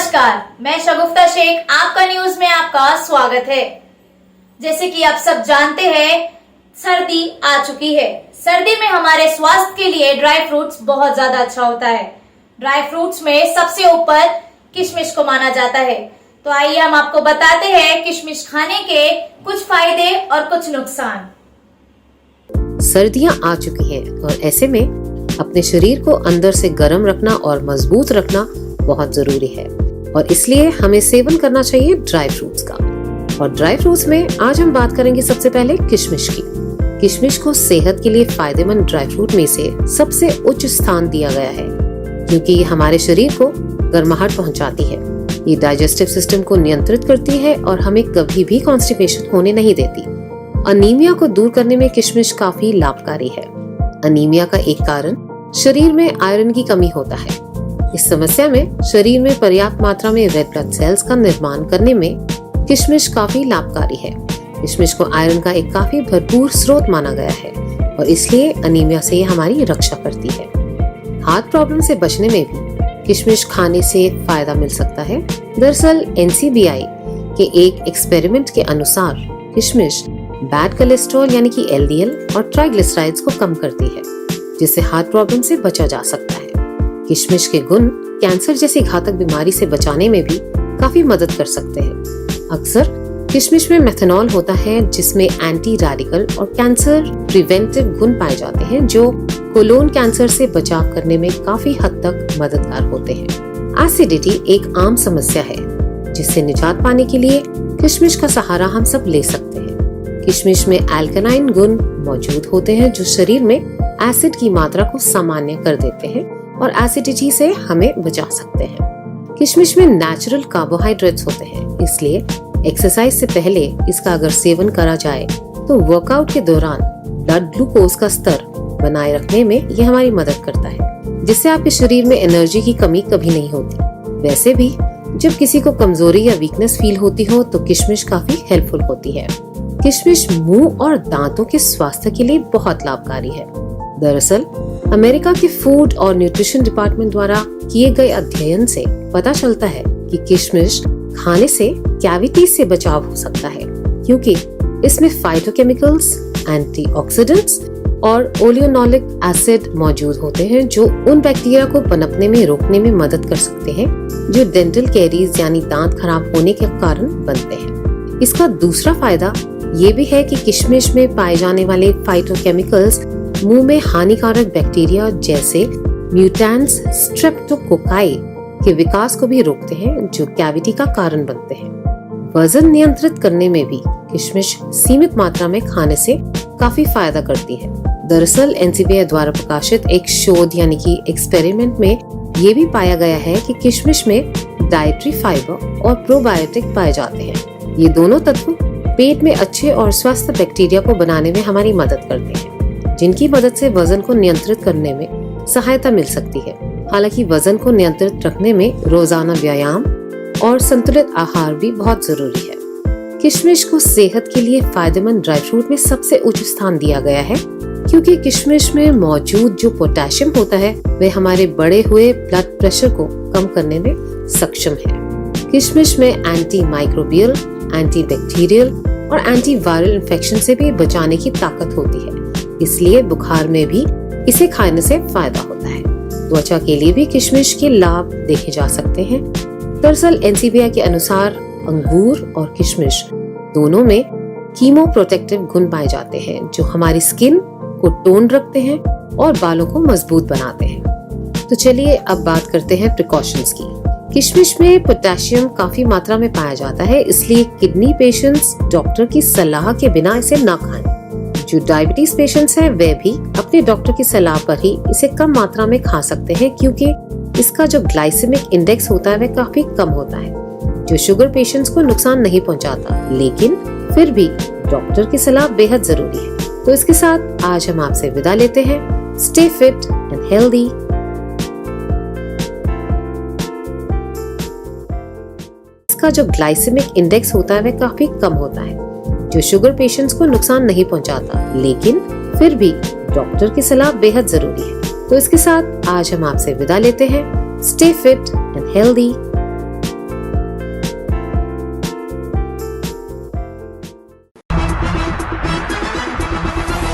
नमस्कार, मैं शगुफ्ता शेख, आपका न्यूज में आपका स्वागत है। जैसे कि आप सब जानते हैं, सर्दी आ चुकी है। सर्दी में हमारे स्वास्थ्य के लिए ड्राई फ्रूट्स बहुत ज्यादा अच्छा होता है। ड्राई फ्रूट्स में सबसे ऊपर किशमिश को माना जाता है। तो आइए हम आपको बताते हैं किशमिश खाने के कुछ फायदे और कुछ नुकसान। सर्दियां आ चुकी हैं और ऐसे में अपने शरीर को अंदर से गर्म रखना और मजबूत रखना बहुत जरूरी है और इसलिए हमें सेवन करना चाहिए ड्राई फ्रूट्स का। और ड्राई फ्रूट्स में आज हम बात करेंगे सबसे पहले किशमिश की। किशमिश को सेहत के लिए फायदेमंद ड्राई फ्रूट में से सबसे उच्च स्थान दिया गया है क्योंकि ये हमारे शरीर को गर्माहट पहुंचाती है। ये डाइजेस्टिव सिस्टम को नियंत्रित करती है और हमें कभी भी कॉन्स्टिपेशन होने नहीं देती। अनीमिया को दूर करने में किशमिश काफी लाभकारी है। अनीमिया का एक कारण शरीर में आयरन की कमी होता है। इस समस्या में शरीर में पर्याप्त मात्रा में रेड ब्लड सेल्स का निर्माण करने में किशमिश काफी लाभकारी है। किशमिश को आयरन का एक काफी भरपूर स्रोत माना गया है और इसलिए अनीमिया से ये हमारी रक्षा करती है। हार्ट प्रॉब्लम से बचने में भी किशमिश खाने से फायदा मिल सकता है। दरअसल NCBI के एक एक्सपेरिमेंट के अनुसार किशमिश बैड कोलेस्ट्रॉल यानी कि LDL और ट्राइग्लिसराइड्स को कम करती है, जिससे हार्ट प्रॉब्लम से बचा जा सकता है। किशमिश के गुण कैंसर जैसी घातक बीमारी से बचाने में भी काफी मदद कर सकते हैं। अक्सर किशमिश में मेथनॉल होता है जिसमें एंटी रेडिकल और कैंसर प्रिवेंटिव गुण पाए जाते हैं जो कोलोन कैंसर से बचाव करने में काफी हद तक मददगार होते हैं। एसिडिटी एक आम समस्या है जिससे निजात पाने के लिए किशमिश का सहारा हम सब ले सकते हैं। किशमिश में एल्कलाइन गुण मौजूद होते हैं जो शरीर में एसिड की मात्रा को सामान्य कर देते हैं और एसिडिटी से हमें बचा सकते हैं। किशमिश में नेचुरल कार्बोहाइड्रेट्स होते हैं, इसलिए एक्सरसाइज से पहले इसका अगर सेवन करा जाए तो वर्कआउट के दौरान ब्लड ग्लूकोज का स्तर बनाए रखने में यह हमारी मदद करता है, जिससे आपके शरीर में एनर्जी की कमी कभी नहीं होती। वैसे भी जब किसी को कमजोरी या वीकनेस फील होती हो तो किशमिश काफी हेल्पफुल होती है। किशमिश मुंह और दांतों के स्वास्थ्य के लिए बहुत लाभकारी है। दरअसल अमेरिका के फूड और न्यूट्रिशन डिपार्टमेंट द्वारा किए गए अध्ययन से पता चलता है कि किशमिश खाने से कैविटीज से बचाव हो सकता है क्योंकि इसमें फाइटोकेमिकल्स, एंटीऑक्सीडेंट्स और ओलियोनोलिक एसिड मौजूद होते हैं जो उन बैक्टीरिया को पनपने में रोकने में मदद कर सकते हैं जो डेंटल कैरीज यानी दांत खराब होने के कारण बनते हैं। इसका दूसरा फायदा ये भी है कि किशमिश में पाए जाने वाले फाइटोकेमिकल्स मुंह में हानिकारक बैक्टीरिया जैसे म्यूटेंट्स स्ट्रेप्टोकोकाई के विकास को भी रोकते हैं जो कैविटी का कारण बनते हैं। वजन नियंत्रित करने में भी किशमिश सीमित मात्रा में खाने से काफी फायदा करती है। दरअसल NCBI द्वारा प्रकाशित एक शोध यानी कि एक्सपेरिमेंट में ये भी पाया गया है कि किशमिश में डाइटरी फाइबर और प्रोबायोटिक पाए जाते हैं। ये दोनों तत्व पेट में अच्छे और स्वस्थ बैक्टीरिया को बनाने में हमारी मदद करते हैं, जिनकी मदद से वजन को नियंत्रित करने में सहायता मिल सकती है। हालांकि वजन को नियंत्रित रखने में रोजाना व्यायाम और संतुलित आहार भी बहुत जरूरी है। किशमिश को सेहत के लिए फायदेमंद ड्राई फ्रूट में सबसे उच्च स्थान दिया गया है क्योंकि किशमिश में मौजूद जो पोटेशियम होता है वह हमारे बढ़े हुए ब्लड प्रेशर को कम करने में सक्षम है। किशमिश में एंटी माइक्रोबियल, एंटी बैक्टीरियल और एंटी वायरल इन्फेक्शन से भी बचाने की ताकत होती है, इसलिए बुखार में भी इसे खाने से फायदा होता है। त्वचा के लिए भी किशमिश के लाभ देखे जा सकते हैं। दरअसल NCBI के अनुसार अंगूर और किशमिश दोनों में कीमो प्रोटेक्टिव गुण पाए जाते हैं जो हमारी स्किन को टोन रखते हैं और बालों को मजबूत बनाते हैं। तो चलिए अब बात करते हैं प्रिकॉशंस की। किशमिश में पोटेशियम काफी मात्रा में पाया जाता है, इसलिए किडनी पेशेंट्स डॉक्टर की सलाह के बिना इसे ना खाएं। जो डायबिटीज पेशेंट्स हैं वे भी अपने डॉक्टर की सलाह पर ही इसे कम मात्रा में खा सकते हैं क्योंकि इसका जो ग्लाइसेमिक इंडेक्स होता है वह काफी कम होता है जो शुगर पेशेंट्स को नुकसान नहीं पहुंचाता, लेकिन फिर भी डॉक्टर की सलाह बेहद जरूरी है। तो इसके साथ आज हम आपसे विदा लेते हैं। Stay fit and healthy. इसका जो ग्लाइसेमिक इंडेक्स होता है वह काफी कम होता है जो शुगर पेशेंट्स को नुकसान नहीं पहुंचाता, लेकिन फिर भी डॉक्टर की सलाह बेहद जरूरी है। तो इसके साथ आज हम आपसे विदा लेते हैं। Stay fit and healthy.